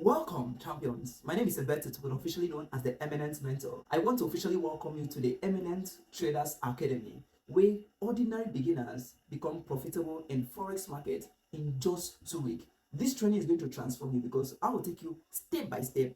Welcome, champions. My name is Eminent, officially known as the Eminent Mentor. I want to officially welcome you to the Eminent Traders Academy, where ordinary beginners become profitable in forex market in just 2 weeks. This training is going to transform you because I will take you step by step.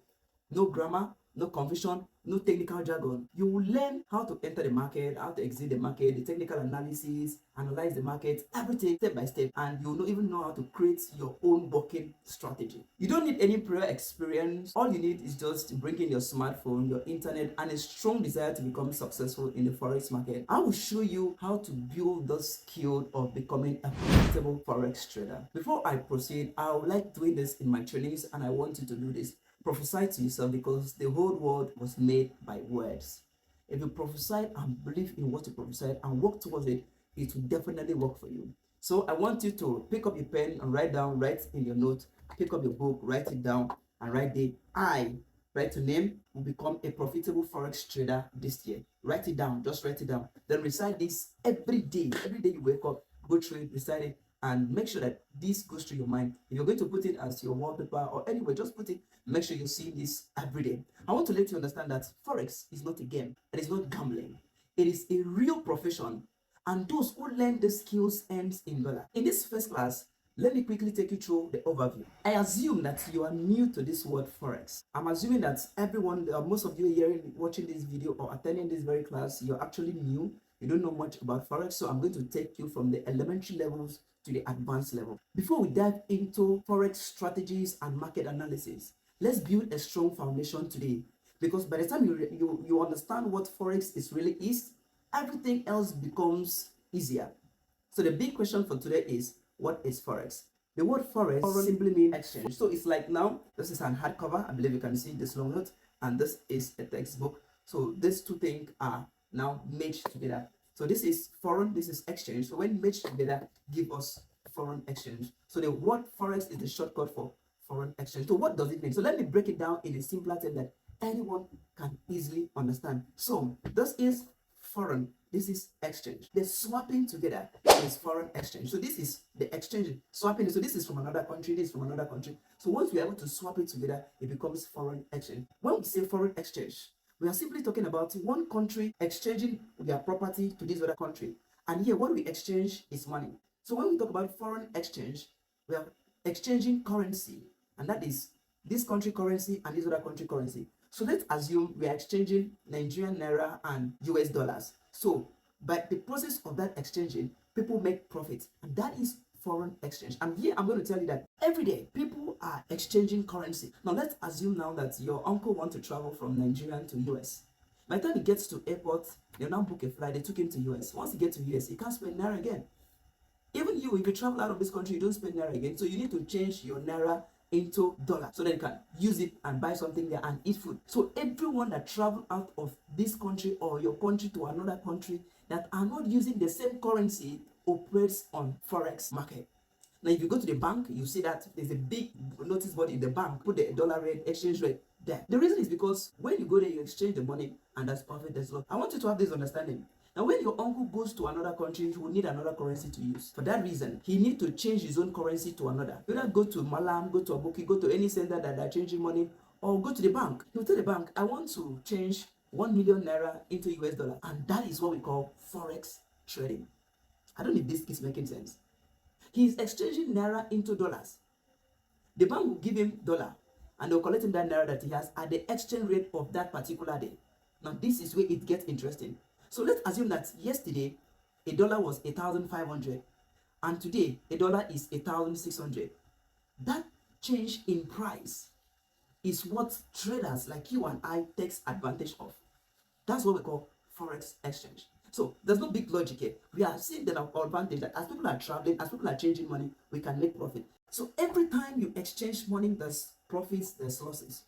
No grammar, no confusion, no technical jargon. You will learn how to enter the market, how to exit the market, the technical analysis, analyze the market, everything step by step, and you'll not even know how to create your own working strategy. You don't need any prior experience. All you need is just bring in your smartphone, your internet, and a strong desire to become successful in the forex market. I will show you how to build the skill of becoming a profitable forex trader. Before I proceed, I would like doing this in my trainings, and I want you to do this. Prophesy to yourself, because the whole world was made by words. If you prophesy and believe in what you prophesied and work towards it, it will definitely work for you. So I want you to pick up your pen and write in your note, pick up your book, write it down, and write the I, write your name, will become a profitable forex trader this year. Write it down, just write it down. Then recite this every day. Every day you wake up, go through it, recite it, and make sure that this goes through your mind. If you're going to put it as your wallpaper or anywhere, just put it. Make sure you see this every day. I want to let you understand that forex is not a game. It is not gambling. It is a real profession, and those who learn the skills earns in dollar. In this first class, let me quickly take you through the overview. I assume that you are new to this word forex. I'm assuming that everyone, most of you hearing, watching this video or attending this very class, you're actually new. You don't know much about forex, so I'm going to take you from the elementary levels to the advanced level. Before we dive into forex strategies and market analysis, let's build a strong foundation today, because by the time you understand what forex really is, everything else becomes easier. So the big question for today is, what is forex? The word forex simply means exchange. So it's like, now this is an hardcover. I believe you can see this long note, and this is a textbook. So these two things are now merged together. So this is foreign, this is exchange. So when merged together, give us foreign exchange. So the word forex is the shortcut for foreign exchange. So what does it mean? So let me break it down in a simpler term that anyone can easily understand. So this is foreign, this is exchange. The swapping together is foreign exchange. So this is the exchange, swapping. So this is from another country, this is from another country. So once we are able to swap it together, it becomes foreign exchange. When we say foreign exchange, we are simply talking about one country exchanging their property to this other country. And here, what we exchange is money. So when we talk about foreign exchange, we are exchanging currency, and that is this country currency and this other country currency. So let's assume we are exchanging Nigerian naira and US dollars. So by the process of that exchanging, people make profit, and that is foreign exchange. And here I'm going to tell you that every day people are exchanging currency. Now let's assume now that your uncle wants to travel from Nigeria to US. By the time he gets to airport, they now book a flight. They took him to US. Once he gets to US, he can't spend naira again. Even you, if you travel out of this country, you don't spend naira again. So you need to change your naira into dollar so that you can use it and buy something there and eat food. So everyone that travel out of this country or your country to another country that are not using the same currency operates on forex market. Now if you go to the bank, you see that there's a big notice board in the bank, put the dollar rate, exchange rate there. The reason is because when you go there, you exchange the money, and that's perfect as well. I want you to have this understanding. Now when your uncle goes to another country, he will need another currency to use. For that reason, he needs to change his own currency to another. Either go to Malam, go to Abuki, go to any center that are changing money, or go to the bank. He'll tell the bank, I want to change 1 million naira into US dollar. And that is what we call forex trading. I don't know if this is making sense. He's exchanging naira into dollars. The bank will give him dollar, and they'll collect him that naira that he has at the exchange rate of that particular day. Now this is where it gets interesting. So let's assume that yesterday a dollar was 1,500, and today a dollar is 1,600. That change in price is what traders like you and I takes advantage of. That's what we call forex exchange. So there's no big logic here. We are seeing the advantage that as people are traveling, as people are changing money, we can make profit. So every time you exchange money, there's profits, there's losses.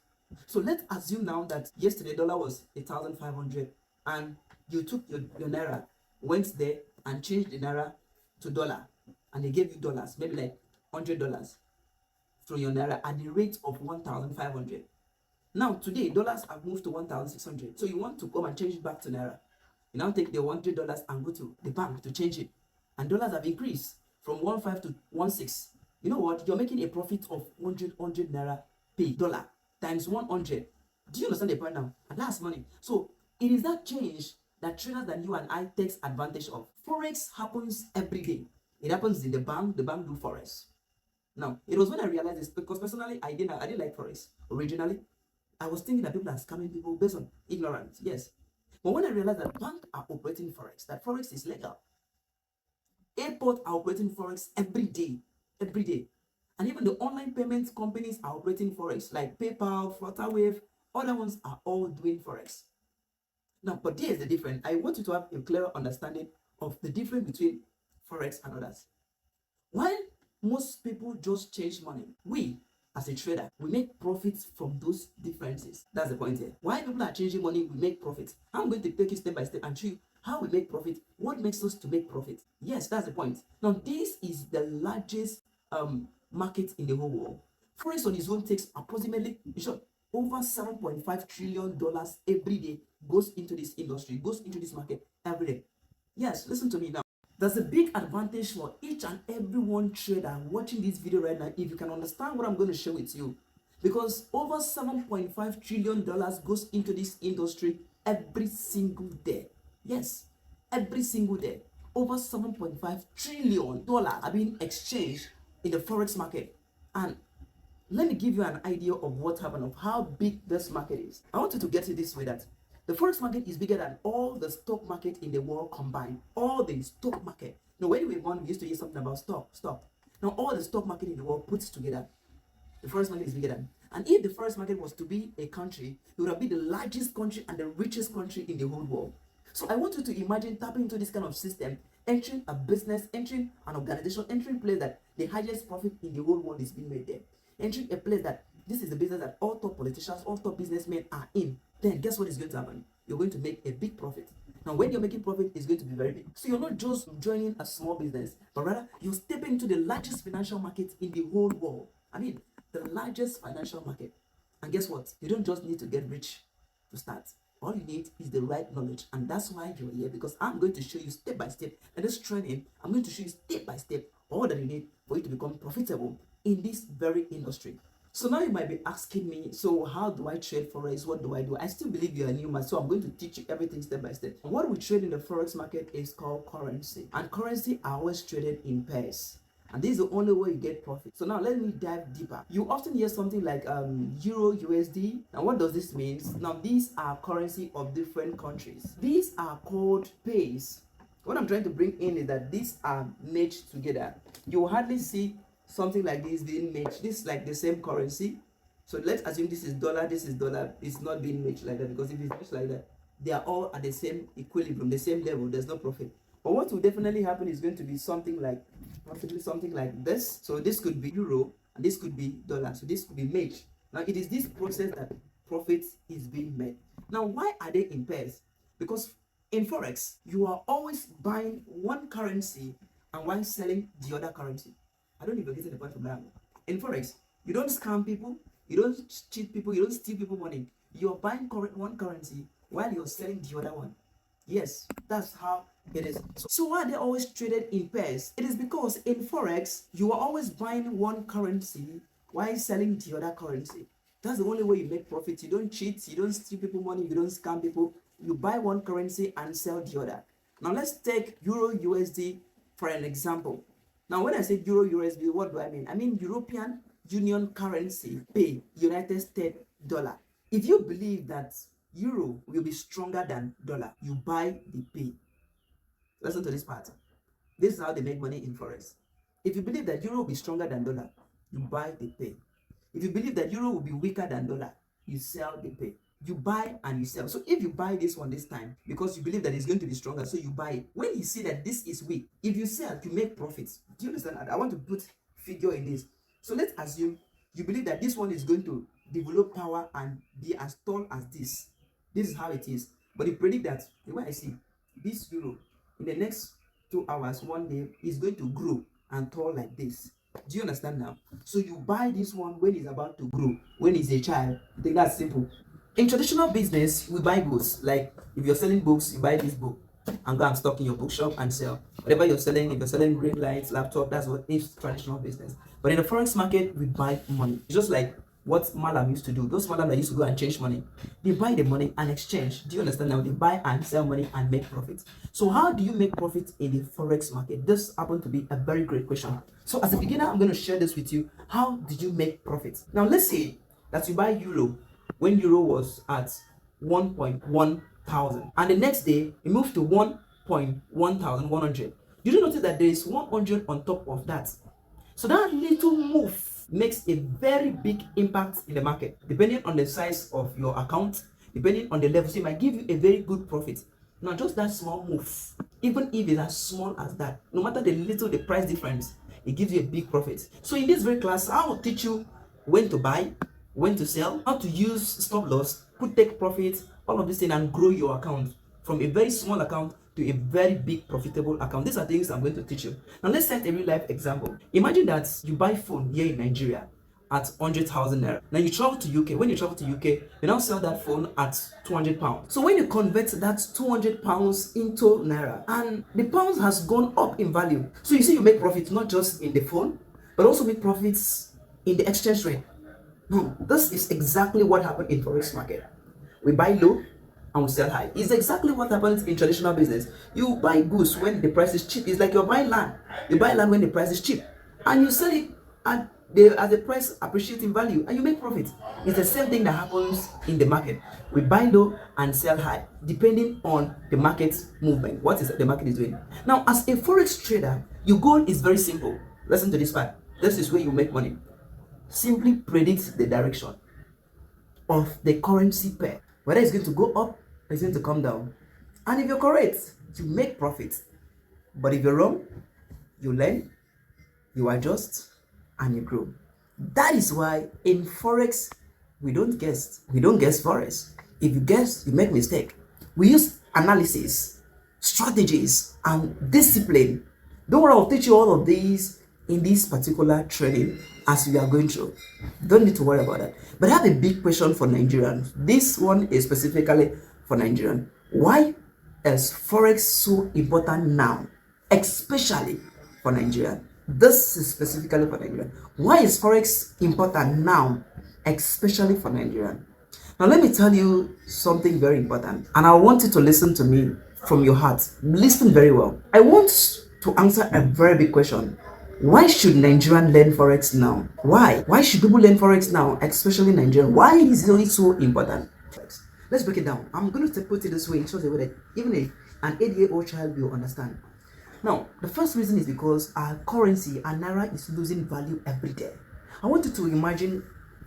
So let's assume now that yesterday dollar was 1,500, and you took your naira, went there and changed the naira to dollar, and they gave you dollars, maybe like $100 through your naira at the rate of 1,500. Now today dollars have moved to 1,600, so you want to come and change it back to naira. You now take the $100 and go to the bank to change it, and dollars have increased from 1.5 to 1.6. You know what? You're making a profit of 100 naira pay dollar times 100. Do you understand the point now? And that's money. So it is that change that traders than you and I takes advantage of. Forex happens every day. It happens in the bank. The bank do forex. Now, it was when I realized this, because personally I didn't like forex originally. I was thinking that people are scamming people based on ignorance. Yes. But when I realized that banks are operating forex, that forex is legal, airports are operating forex every day, every day. And even the online payments companies are operating forex, like PayPal, Flutterwave, other ones are all doing forex. Now, but here's the difference. I want you to have a clearer understanding of the difference between forex and others. While most people just change money, we as a trader, we make profits from those differences. That's the point here. Why people are changing money, we make profits. I'm going to take you step by step and show you how we make profit, what makes us to make profit. Yes, that's the point. Now, this is the largest market in the whole world. Forex on its own takes approximately, in short, over $7.5 trillion every day goes into this industry, goes into this market every day. Yes, listen to me now. There's a big advantage for each and every one trader watching this video right now if you can understand what I'm going to share with you. Because over $7.5 trillion goes into this industry every single day. Yes, every single day. Over $7.5 trillion are being exchanged in the forex market. And let me give you an idea of what happened, of how big this market is. I want you to get it this way, that the forex market is bigger than all the stock market in the world combined. All the stock market. Now, when we were born, we used to hear something about stock. Now, all the stock market in the world put together, the forex market is bigger than. And if the forex market was to be a country, it would have been the largest country and the richest country in the whole world. So I want you to imagine tapping into this kind of system, entering a business, entering an organization, entering a place that the highest profit in the whole world is being made there. Entering a place that this is the business that all top politicians, all top businessmen are in. Then guess what is going to happen? You're going to make a big profit. Now, when you're making profit, it's going to be very big. So you're not just joining a small business, but rather you step into the largest financial market in the whole world. I mean, the largest financial market. And guess what? You don't just need to get rich to start. All you need is the right knowledge. And that's why you're here, because I'm going to show you step by step. And this training, I'm going to show you step by step all that you need for you to become profitable in this very industry. So now you might be asking me, so how do I trade forex? What do I do? I still believe you're a new man, so I'm going to teach you everything step by step. What we trade in the forex market is called currency, and currency are always traded in pairs. And this is the only way you get profit. So now let me dive deeper. You often hear something like Euro USD. Now what does this mean? Now these are currency of different countries. These are called pairs. What I'm trying to bring in is that these are merged together. You will hardly see something like this being merged. This is like the same currency. So let's assume this is dollar, this is dollar. It's not being merged like that, because if it's merged like that, they are all at the same equilibrium, the same level. There's no profit. But what will definitely happen is going to be something like, possibly something like this. So this could be euro and this could be dollar. So this could be merged. Now it is this process that profit is being made. Now why are they in pairs? Because in forex, you are always buying one currency and while selling the other currency. I don't even get to the point from that. In forex, you don't scam people, you don't cheat people, you don't steal people money. You're buying one currency while you're selling the other one. Yes, that's how it is. So why are they always traded in pairs? It is because in forex, you are always buying one currency while selling the other currency. That's the only way you make profit. You don't cheat, you don't steal people money, you don't scam people. You buy one currency and sell the other. Now let's take Euro USD for an example. Now when I say Euro USD, what do I mean? I mean European Union currency pay United States dollar. If you believe that euro will be stronger than dollar, you buy the pay. Listen to this part. This is how they make money in forex. If you believe that euro will be stronger than dollar, you buy the pay. If you believe that euro will be weaker than dollar, you sell the pay. You buy and you sell. So if you buy this one this time because you believe that it's going to be stronger, so you buy it. When you see that this is weak, if you sell, you make profits. Do you understand? I want to put figure in this. So let's assume you believe that this one is going to develop power and be as tall as this. This is how it is. But you predict that, the way I see, this euro in the next 2 hours, 1 day, is going to grow and tall like this. Do you understand now? So you buy this one when it's about to grow, when it's a child. I think that's simple. In traditional business, we buy goods. Like if you're selling books, you buy this book and go and stock in your bookshop and sell. Whatever you're selling, if you're selling ring lights, laptop, that's what is traditional business. But in the forex market, we buy money. It's just like what Malam used to do. Those Malam that used to go and change money, they buy the money and exchange. Do you understand now? They buy and sell money and make profit. So how do you make profit in the forex market? This happened to be a very great question. So as a beginner, I'm going to share this with you. How did you make profit? Now let's say that you buy euro when euro was at 1.1 thousand, and the next day it moved to 1.1100. You do notice that there is 100 on top of that. So that little move makes a very big impact in the market, depending on the size of your account, depending on the level. So it might give you a very good profit. Now just that small move, even if it's as small as that, no matter the price difference, it gives you a big profit. So in this very class, I will teach you when to buy, when to sell, how to use stop loss, put take profit, all of this thing, and grow your account from a very small account to a very big profitable account. These are things I'm going to teach you. Now let's set a real life example. Imagine that you buy phone here in Nigeria at 100,000 naira. Now you travel to UK. When you travel to UK, you now sell that phone at 200 pounds. So when you convert that 200 pounds into naira, and the pounds has gone up in value, so you see you make profits not just in the phone, but also make profits in the exchange rate. Now this is exactly what happened in forex market. We buy low and we sell high. It's exactly what happens in traditional business. You buy goods when the price is cheap. It's like you're buying land. You buy land when the price is cheap, and you sell it as the price appreciates in value, and you make profit. It's the same thing that happens in the market. We buy low and sell high, depending on the market movement. What is the market is doing? Now, as a forex trader, your goal is very simple. Listen to this part. This is where you make money. Simply predict the direction of the currency pair, whether it's going to go up or it's going to come down. And if you're correct, you make profit. But if you're wrong, you learn, you adjust, and you grow. That is why in forex we don't guess forex. If you guess, you make mistake. We use analysis, strategies, and discipline. Don't worry, I'll teach you all of these in this particular training as we are going through. Don't need to worry about that. But I have a big question for Nigerians. This one is specifically for Nigerians. Why is forex so important now, especially for Nigeria? This is specifically for Nigeria. Why is forex important now, especially for Nigeria? Now let me tell you something very important, and I want you to listen to me from your heart. Listen very well. I want to answer a very big question. Why should Nigerian learn forex now? Why should people learn forex now, especially Nigeria? Why is it so important? Let's break it down. I'm going to put it this way in such a way that even an 8-year-old child will understand. Now, the first reason is because our currency, our naira, is losing value every day. I want you to imagine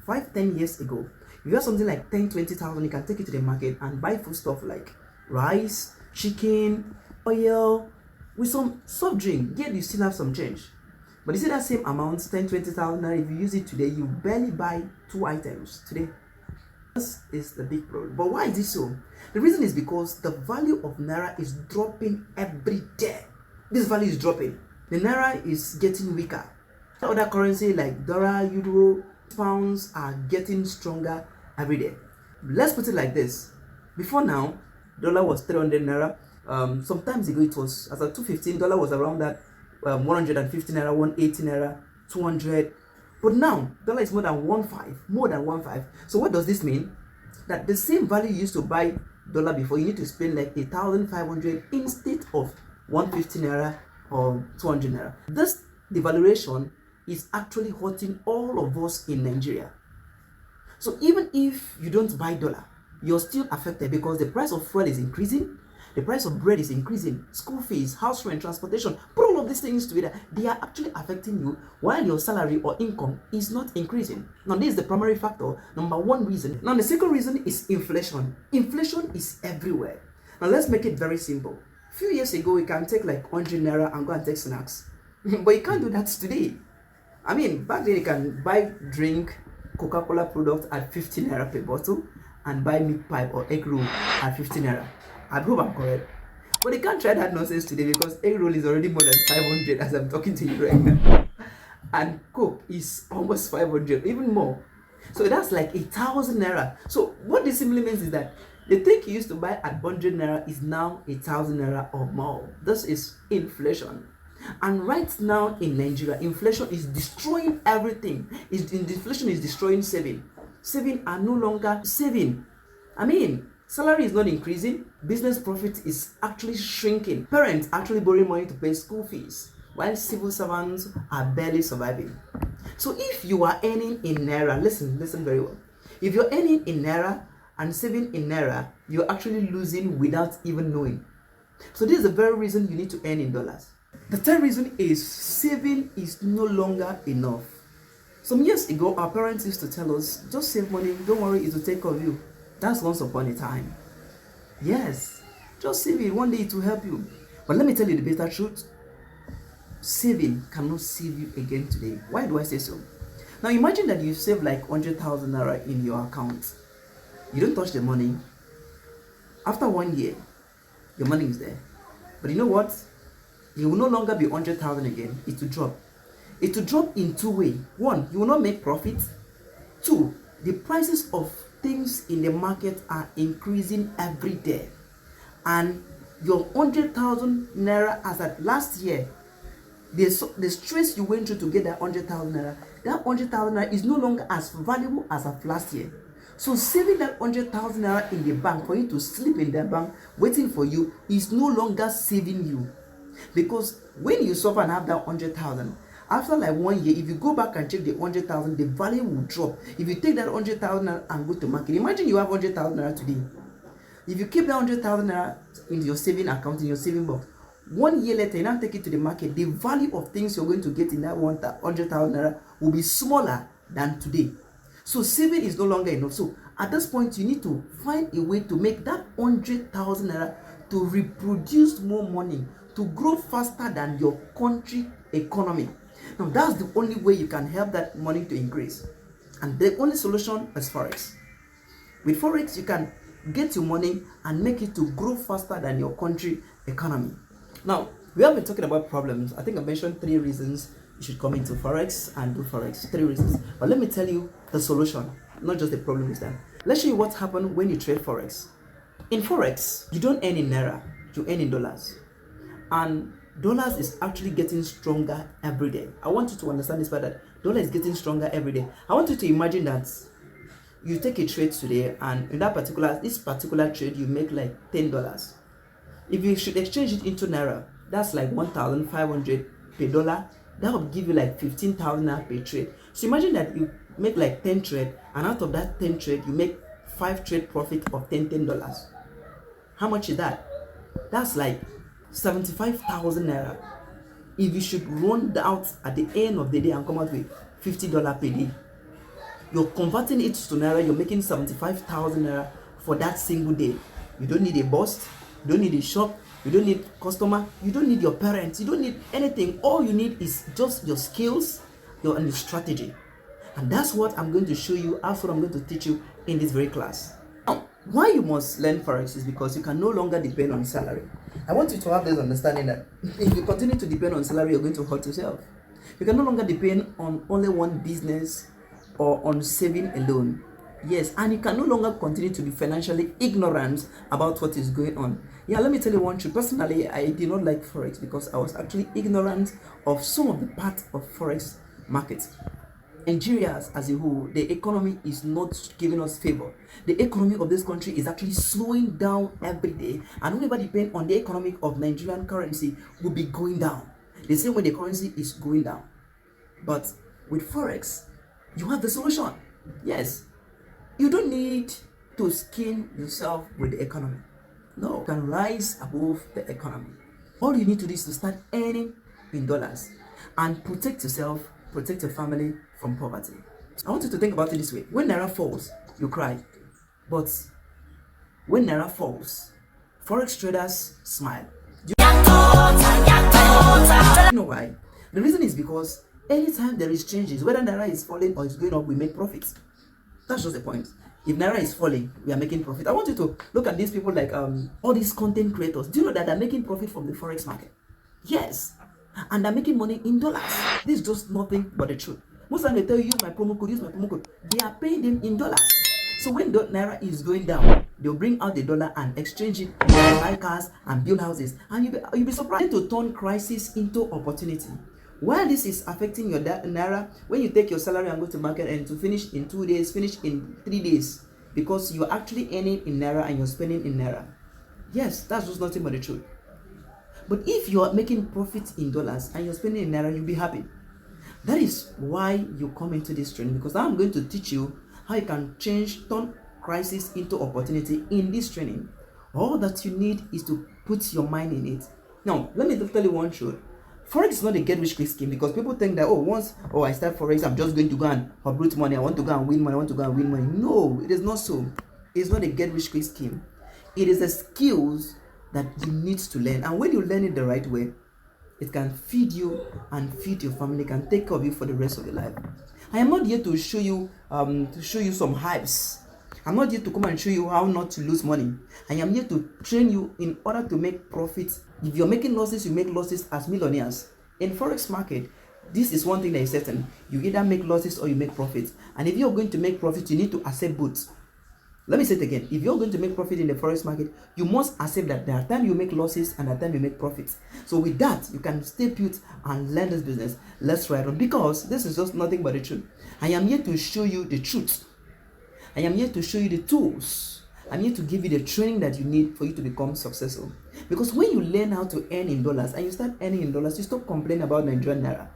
5-10 years ago, if you have something like 10-20,000, you can take it to the market and buy food stuff like rice, chicken, oil, with some soft drink. Yet you still have some change. But you see that same amount, 10-20,000 naira, if you use it today, you barely buy 2 items today. This is the big problem. But why is this so? The reason is because the value of naira is dropping every day. This value is dropping. The naira is getting weaker. Other currency like dollar, euro, pounds are getting stronger every day. Let's put it like this. Before now, dollar was 300 naira. Sometimes ago it was as a 215. Dollar was around that 150 naira, 180 naira, 200. But now dollar is more than 1.5. So what does this mean? That the same value you used to buy dollar before, you need to spend like 1,500 instead of 150 naira or 200 naira. This devaluation is actually hurting all of us in Nigeria. So even if you don't buy dollar, you're still affected because the price of fuel is increasing, the price of bread is increasing, school fees, house rent, transportation, put all of these things together, they are actually affecting you while your salary or income is not increasing. Now this is the primary factor, number one reason. Now the second reason is inflation. Inflation is everywhere. Now let's make it very simple. A few years ago, you can take like 100 naira and go and take snacks. But you can't do that today. I mean, back then you can buy drink, Coca-Cola product at 50 naira per bottle and buy meat pie or egg roll at 50 naira. I hope I'm correct. But you can't try that nonsense today because egg roll is already more than 500 as I'm talking to you right now. And Coke is almost 500, even more. So that's like 1,000 naira. So what this simply means is that the thing you used to buy at 100 naira is now 1,000 naira or more. This is inflation. And right now in Nigeria, inflation is destroying everything. Inflation is destroying saving. Saving are no longer saving. I mean, salary is not increasing. Business profit is actually shrinking. Parents actually borrowing money to pay school fees, while civil servants are barely surviving. So if you are earning in Naira, listen very well. If you're earning in Naira and saving in Naira, you're actually losing without even knowing. So this is the very reason you need to earn in dollars. The third reason is saving is no longer enough. Some years ago, our parents used to tell us, just save money, don't worry, it will take care of you. That's once upon a time. Yes, just save it, one day it will help you. But let me tell you the bitter truth. Saving cannot save you again today. Why do I say so? Now imagine that you save like 100,000 Naira in your account. You don't touch the money. After 1 year, your money is there. But you know what? It will no longer be 100,000 again. It will drop. It will drop in two ways. One, you will not make profit. Two, the prices of things in the market are increasing every day. And your 100,000 Naira as at last year, the stress you went through to get that 100,000 Naira, that 100,000 Naira is no longer as valuable as of last year. So saving that 100,000 Naira in the bank for you to sleep in the bank waiting for you is no longer saving you. Because when you suffer and have that 100,000, after like 1 year, if you go back and check the 100,000, the value will drop. If you take that 100,000 and go to market, imagine you have 100,000 Naira today. If you keep that 100,000 Naira in your saving account, in your saving box, 1 year later, you now take it to the market, the value of things you're going to get in that 100,000 Naira will be smaller than today. So saving is no longer enough. So at this point, you need to find a way to make that 100,000 Naira to reproduce more money, to grow faster than your country economy. Now that's the only way you can help that money to increase. And the only solution is Forex. With Forex, you can get your money and make it to grow faster than your country economy. Now, we have been talking about problems. I think I mentioned 3 reasons you should come into Forex and do Forex. 3 reasons. But let me tell you the solution, not just the problem is that. Let's show you what happens when you trade Forex. In Forex, you don't earn in Naira, you earn in dollars. And dollars is actually getting stronger every day. I want you to understand this part, that dollar is getting stronger every day. I want you to imagine that you take a trade today, and in this particular trade, you make like $10. If you should exchange it into Naira, that's like 1,500 per dollar. That would give you like 15,000 Naira per trade. So imagine that you make like 10 trade, and out of that 10 trade, you make 5 trade profit of $10. How much is that? That's like 75,000 Naira. If you should run out at the end of the day and come out with $50 per day, you're converting it to Naira, you're making 75,000 Naira for that single day. You don't need a boss, you don't need a shop, you don't need customer, you don't need your parents, you don't need anything. All you need is just your skills and your strategy. And that's what I'm going to show you, that's what I'm going to teach you in this very class. Now, why you must learn Forex is because you can no longer depend on salary. I want you to have this understanding that if you continue to depend on salary, you're going to hurt yourself. You can no longer depend on only one business or on saving alone. Yes, and you can no longer continue to be financially ignorant about what is going on. Yeah, let me tell you one truth. Personally, I did not like Forex because I was actually ignorant of some of the parts of Forex market. Nigeria as a whole, the economy is not giving us favor. The economy of this country is actually slowing down every day, and whoever depends on the economic of Nigerian currency will be going down. The same way the currency is going down. But with Forex, you have the solution. Yes, you don't need to skin yourself with the economy. No, you can rise above the economy. All you need to do is to start earning in dollars and protect yourself, protect your family from poverty. I want you to think about it this way. When Naira falls, you cry. But when Naira falls, Forex traders smile. Do you know why? The reason is because anytime there is changes, whether Naira is falling or it's going up, we make profits. That's just the point. If Naira is falling, we are making profit. I want you to look at these people like all these content creators. Do you know that they're making profit from the Forex market? Yes. And they're making money in dollars. This is just nothing but the truth. Most of them they tell you use my promo code, use my promo code. They are paying them in dollars. So when the naira is going down, they'll bring out the dollar and exchange it, buy cars and build houses, and you'll be surprised to turn crisis into opportunity. While this is affecting your naira, when you take your salary and go to market and to finish in 2 days, finish in 3 days, because you're actually earning in naira and you're spending in naira. Yes, that's just nothing but the truth. But if you're making profits in dollars and you're spending in naira, you'll be happy. That is why you come into this training, because I'm going to teach you how you can turn crisis into opportunity in this training. All that you need is to put your mind in it. Now, let me tell you one truth. Forex is not a get rich quick scheme, because people think that once I start Forex, I'm just going to go and uproot money. I want to go and win money. I want to go and win money. No, it is not so. It's not a get rich quick scheme. It is the skills that you need to learn, and when you learn it the right way, it can feed you and feed your family, can take care of you for the rest of your life. I am not here to show you some hypes. I'm not here to come and show you how not to lose money. I am here to train you in order to make profits. If you're making losses, you make losses as millionaires. In Forex market, this is one thing that is certain. You either make losses or you make profits. And if you're going to make profits, you need to accept both. Let me say it again. If you're going to make profit in the Forex market, you must accept that there are times you make losses and there are times you make profits. So with that, you can stay put and learn this business. Let's ride on, because this is just nothing but the truth. I am here to show you the truth. I am here to show you the tools. I'm here to give you the training that you need for you to become successful. Because when you learn how to earn in dollars and you start earning in dollars, you stop complaining about Nigerian naira.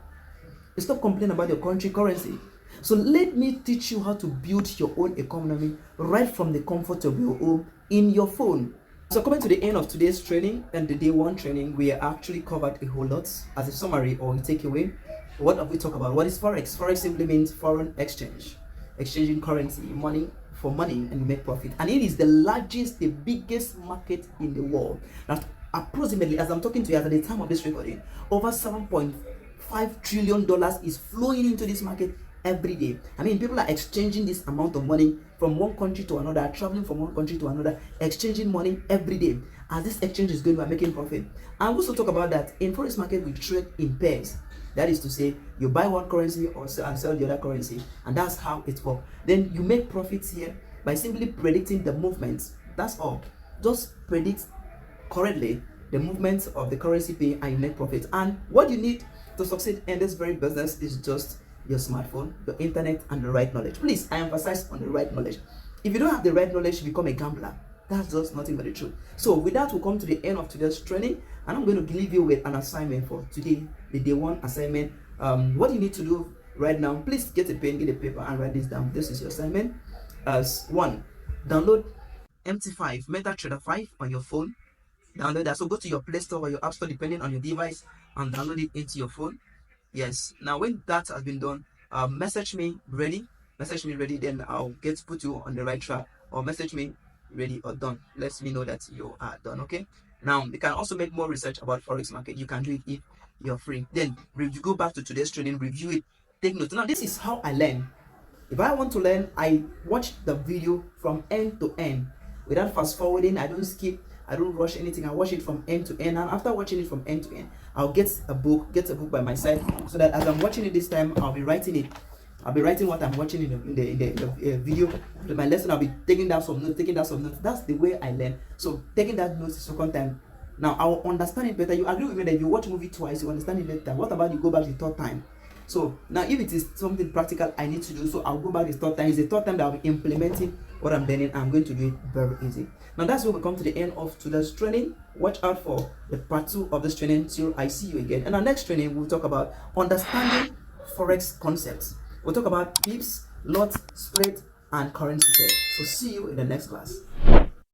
You stop complaining about your country currency. So let me teach you how to build your own economy right from the comfort of your home in your phone. So coming to the end of today's training and the day one training, we actually covered a whole lot. As a summary or a takeaway, what have we talked about? What is Forex? Forex simply means foreign exchange. Exchanging currency, money for money, and you make profit. And it is the largest, the biggest market in the world. Now, approximately, as I'm talking to you at the time of this recording, over $7.5 trillion is flowing into this market every day. I mean, people are exchanging this amount of money from one country to another, traveling from one country to another, exchanging money every day. As this exchange is going, we're making profit. I also talk about that in Forex market, we trade in pairs. That is to say, you buy one currency and sell the other currency, and that's how it works. Then you make profits here by simply predicting the movements. That's all. Just predict correctly the movements of the currency pair and you make profit. And what you need to succeed in this very business is just your smartphone, your internet, and the right knowledge. Please, I emphasize on the right knowledge. If you don't have the right knowledge, you become a gambler. That's just nothing but the truth. So with that, we'll come to the end of today's training, and I'm going to leave you with an assignment for today, the day one assignment. What you need to do right now, please get a pen, get a paper, and write this down. This is your assignment. As one, download MT5 MetaTrader 5 on your phone. Download that. So go to your Play Store or your App Store, depending on your device, and download it into your phone. Yes. Now when that has been done, message me ready, then I'll put you on the right track, or message me ready or done. Let me know that you are done. Okay. Now you can also make more research about Forex market. You can do it if you're free. Then you go back to today's training, review it, take notes. Now this is how I learn. If I want to learn, I watch the video from end to end without fast forwarding. I don't skip, I don't rush anything. I watch it from end to end, and after watching it from end to end, I'll get a book by my side, so that as I'm watching it this time, I'll be writing it. I'll be writing what I'm watching in the video. After my lesson, I'll be taking down some notes. That's the way I learn. So taking that notes the second time, now I'll understand it better. You agree with me that if you watch a movie twice, you understand it better. What about you go back the third time? So now if it is something practical I need to do, so I'll go back the third time. It's the third time that I'll be implementing what I'm learning. I'm going to do it very easy. Now that's where we come to the end of today's training. Watch out for the part 2 of this training till I see you again. And our next training, we'll talk about understanding Forex concepts. We'll talk about pips, lots, spread, and currency pair. So see you in the next class.